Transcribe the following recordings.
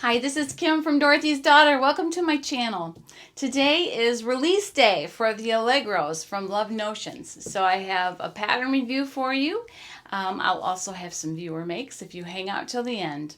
Hi, this is Kim from Dorothy's Daughter. Welcome to my channel. Today is release day for the Allegros from Love Notions. So I have a pattern review for you. I'll also have some viewer makes if you hang out till the end.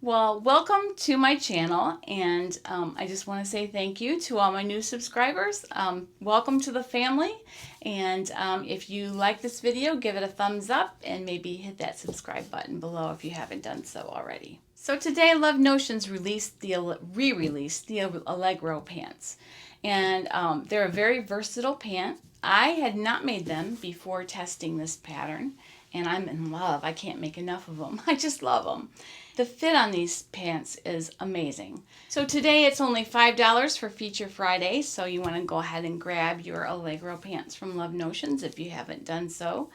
Well, welcome to my channel, and I just want to say thank you to all my new subscribers. Welcome to the family, and if you like this video, give it a thumbs up and maybe hit that subscribe button below if you haven't done so already. So today, Love Notions re-released the Allegro pants, and they're a very versatile pant. I had not made them before testing this pattern, and I'm in love. I can't make enough of them. I just love them. The fit on these pants is amazing. So today it's only $5 for Feature Friday, so you want to go ahead and grab your Allegro pants from Love Notions if you haven't done so.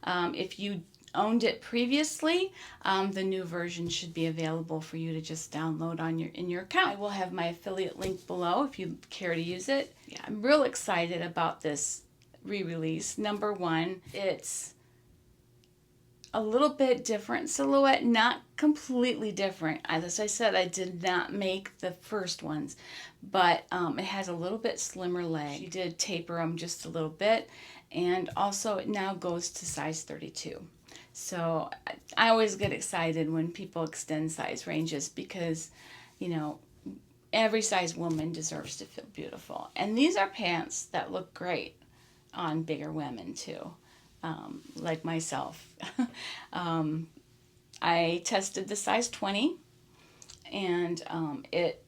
If you owned it previously, the new version should be available for you to just download on in your account. I will have my affiliate link below if you care to use it. Yeah, I'm real excited about this re-release. Number one, it's a little bit different silhouette, not completely different. As I said, I did not make the first ones, but it has a little bit slimmer leg. She did taper them just a little bit, and also it now goes to size 32. So I always get excited when people extend size ranges because, you know, every size woman deserves to feel beautiful. And these are pants that look great on bigger women too. Like myself. I tested the size 20, and it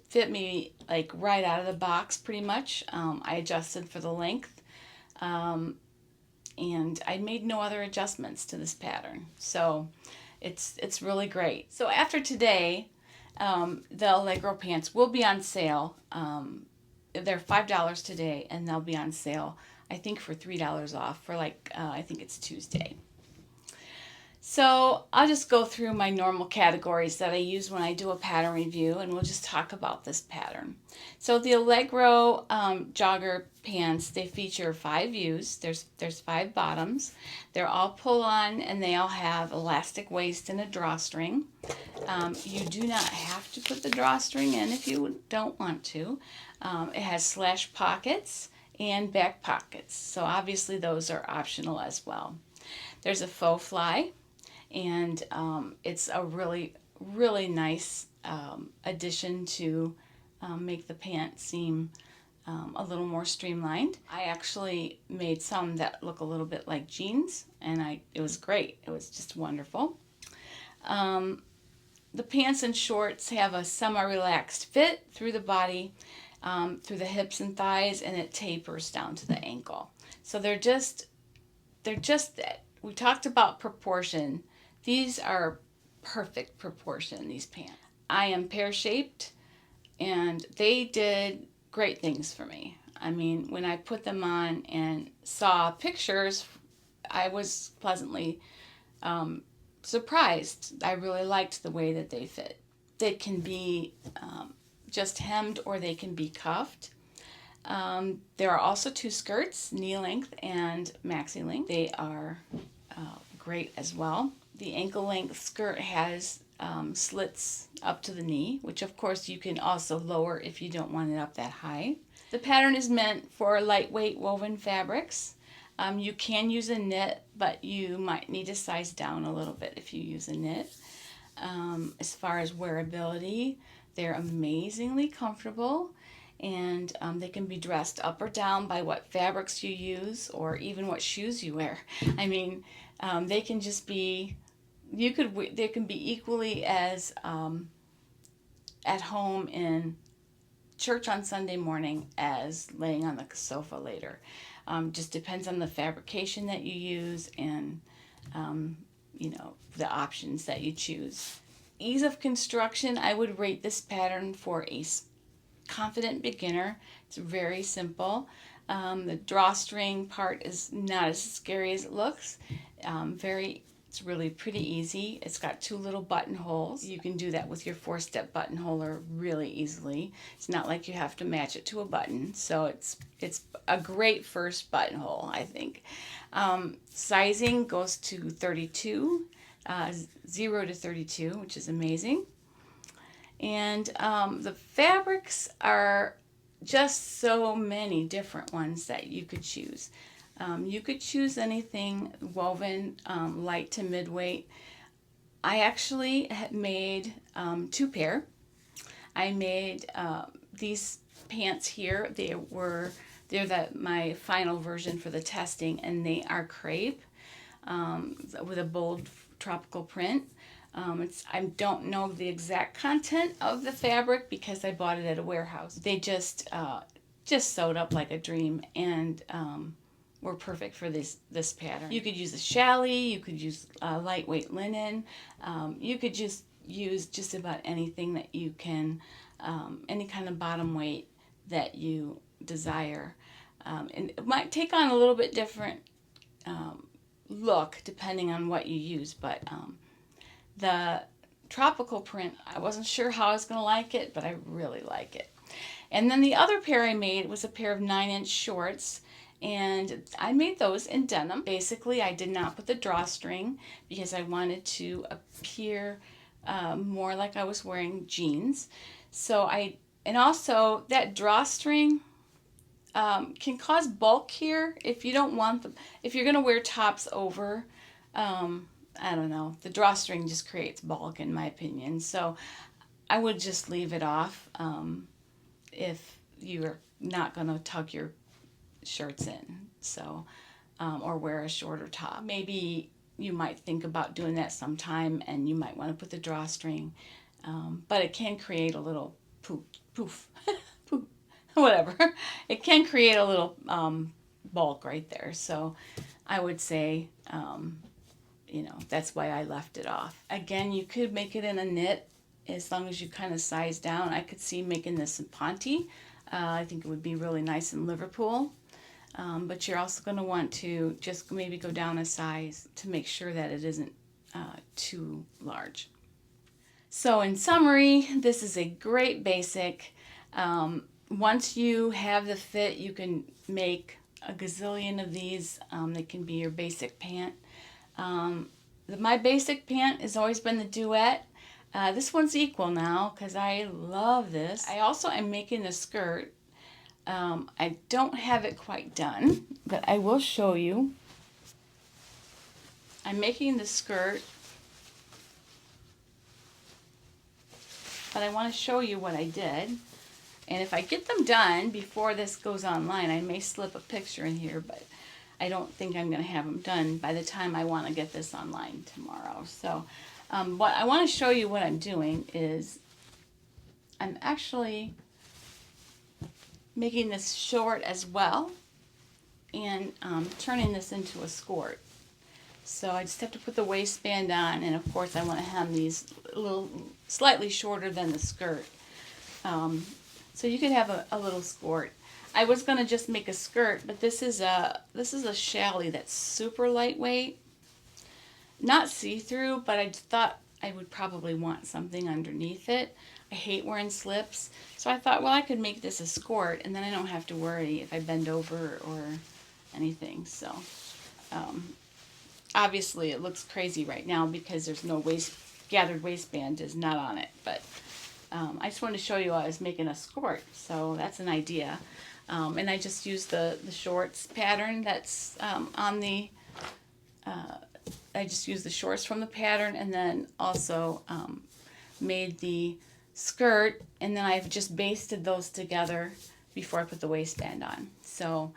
fit me like right out of the box pretty much. I adjusted for the length, and I made no other adjustments to this pattern. So it's really great. So after today, the Allegro pants will be on sale. They're $5 today, and they'll be on sale, I think, for $3 off for I think it's Tuesday. So I'll just go through my normal categories that I use when I do a pattern review, and we'll just talk about this pattern. So the Allegro jogger pants, they feature 5 views. There's 5 bottoms. They're all pull-on, and they all have elastic waist and a drawstring. You do not have to put the drawstring in if you don't want to. It has slash pockets and back pockets, so obviously those are optional as well. There's a faux fly, and it's a really nice addition to make the pant seem a little more streamlined. I actually made some that look a little bit like jeans, and it was great. It was just wonderful. The pants and shorts have a semi-relaxed fit through the body, through the hips and thighs, and it tapers down to the ankle. So they're just we talked about proportion. These are perfect proportion, these pants. I am pear-shaped, and they did great things for me. I mean, when I put them on and saw pictures, I was pleasantly surprised. I really liked the way that they fit. They can be just hemmed, or they can be cuffed. There are also 2 skirts, knee length and maxi length. They are great as well. The ankle length skirt has slits up to the knee, which of course you can also lower if you don't want it up that high. The pattern is meant for lightweight woven fabrics. You can use a knit, but you might need to size down a little bit if you use a knit. As far as wearability, they're amazingly comfortable, and they can be dressed up or down by what fabrics you use, or even what shoes you wear. I mean, they can just be, they can be equally as at home in church on Sunday morning as laying on the sofa later. Just depends on the fabrication that you use and you know, the options that you choose. Ease of construction, I would rate this pattern for a confident beginner. It's very simple. The drawstring part is not as scary as it looks. It's really pretty easy. It's got 2 little buttonholes. You can do that with your 4-step buttonholer really easily. It's not like you have to match it to a button, so it's a great first buttonhole, I think. Sizing goes to 32, 0 to 32, which is amazing. And the fabrics are just so many different ones that you could choose. You could choose anything woven light to mid-weight. I actually had made 2 pair. I made these pants here. They're my final version for the testing, and they are crepe with a bold tropical print. I don't know the exact content of the fabric because I bought it at a warehouse. They just sewed up like a dream, and were perfect for this pattern. You could use a challis, you could use lightweight linen, you could just use just about anything that you can, any kind of bottom weight that you desire. And it might take on a little bit different look depending on what you use, but the tropical print, I wasn't sure how I was going to like it, but I really like it. And then the other pair I made was a pair of 9-inch shorts, and I made those in denim. Basically, I did not put the drawstring because I wanted to appear more like I was wearing jeans. And also that drawstring can cause bulk here if you don't want them. If you're going to wear tops over, I don't know, the drawstring just creates bulk in my opinion. So I would just leave it off if you're not going to tuck your shirts in, so or wear a shorter top. Maybe you might think about doing that sometime, and you might want to put the drawstring, but it can create a little poof, whatever. It can create a little bulk right there. So I would say, that's why I left it off. Again, you could make it in a knit as long as you kind of size down. I could see making this in Ponte. I think it would be really nice in Liverpool. But you're also going to want to just maybe go down a size to make sure that it isn't too large. So in summary, this is a great basic. Once you have the fit, you can make a gazillion of these. They can be your basic pant. My basic pant has always been the duet. This one's equal now because I love this. I also am making a skirt. I don't have it quite done, but I will show you. I'm making the skirt, but I want to show you what I did. And if I get them done before this goes online, I may slip a picture in here, but I don't think I'm going to have them done by the time I want to get this online tomorrow. So what I want to show you what I'm doing is I'm actually making this short as well, and turning this into a skirt. So I just have to put the waistband on, and of course I want to hem these a little slightly shorter than the skirt. So you could have a little skirt. I was going to just make a skirt, but this is a challis that's super lightweight, not see-through, but I thought I would probably want something underneath it. I hate wearing slips, so I thought, well, I could make this a skirt, and then I don't have to worry if I bend over or anything. So obviously it looks crazy right now because there's no gathered waistband is not on it, but I just wanted to show you I was making a skirt, so that's an idea. And I just used the shorts pattern that's on the, I just used the shorts from the pattern, and then also made the skirt, and then I've just basted those together before I put the waistband on. So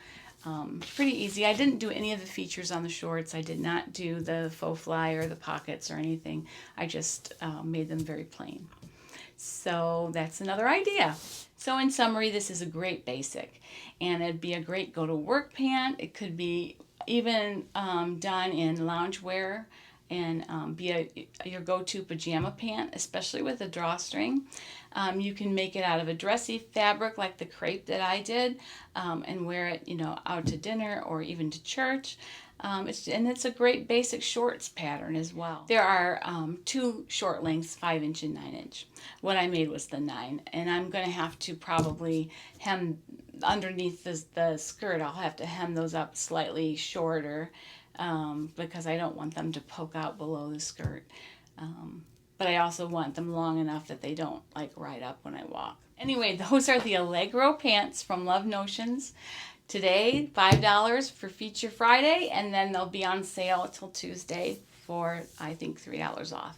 pretty easy. I didn't do any of the features on the shorts. I did not do the faux fly or the pockets or anything. I just made them very plain. So that's another idea. So in summary, this is a great basic, and it'd be a great go-to-work pant. It could be even done in loungewear and be your go-to pajama pant, especially with a drawstring. You can make it out of a dressy fabric like the crepe that I did, and wear it, out to dinner or even to church. It's a great basic shorts pattern as well. There are 2 short lengths, 5-inch and 9-inch. What I made was the 9, and I'm going to have to probably hem underneath the skirt. I'll have to hem those up slightly shorter because I don't want them to poke out below the skirt. but I also want them long enough that they don't like ride up when I walk. Anyway, those are the Allegro pants from Love Notions. Today, $5 for Feature Friday, and then they'll be on sale until Tuesday for, I think, $3 off.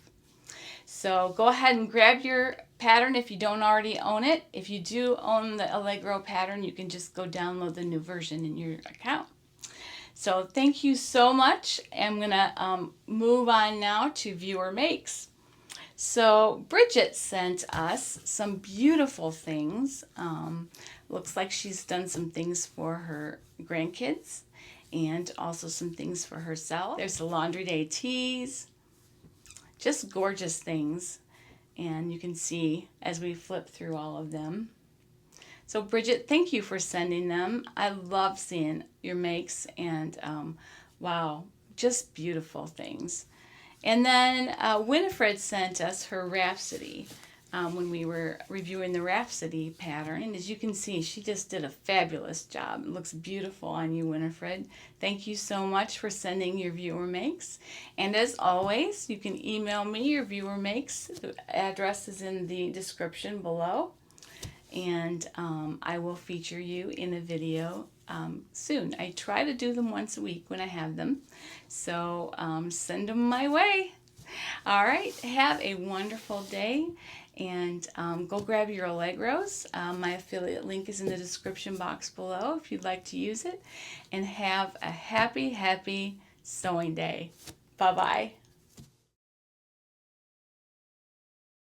So go ahead and grab your pattern if you don't already own it. If you do own the Allegro pattern, you can just go download the new version in your account. So thank you so much. I'm going to move on now to viewer makes. So Bridget sent us some beautiful things. Looks like she's done some things for her grandkids and also some things for herself. There's the Laundry Day tees. Just gorgeous things. And you can see as we flip through all of them. So Bridget, thank you for sending them. I love seeing your makes, and wow, just beautiful things. And then Winifred sent us her Rhapsody when we were reviewing the Rhapsody pattern. And as you can see, she just did a fabulous job. It looks beautiful on you, Winifred. Thank you so much for sending your viewer makes. And as always, you can email me your viewer makes. The address is in the description below. And I will feature you in a video soon. I try to do them once a week when I have them. So send them my way. All right, have a wonderful day, and go grab your Allegros. My affiliate link is in the description box below if you'd like to use it. And have a happy, happy sewing day. Bye-bye.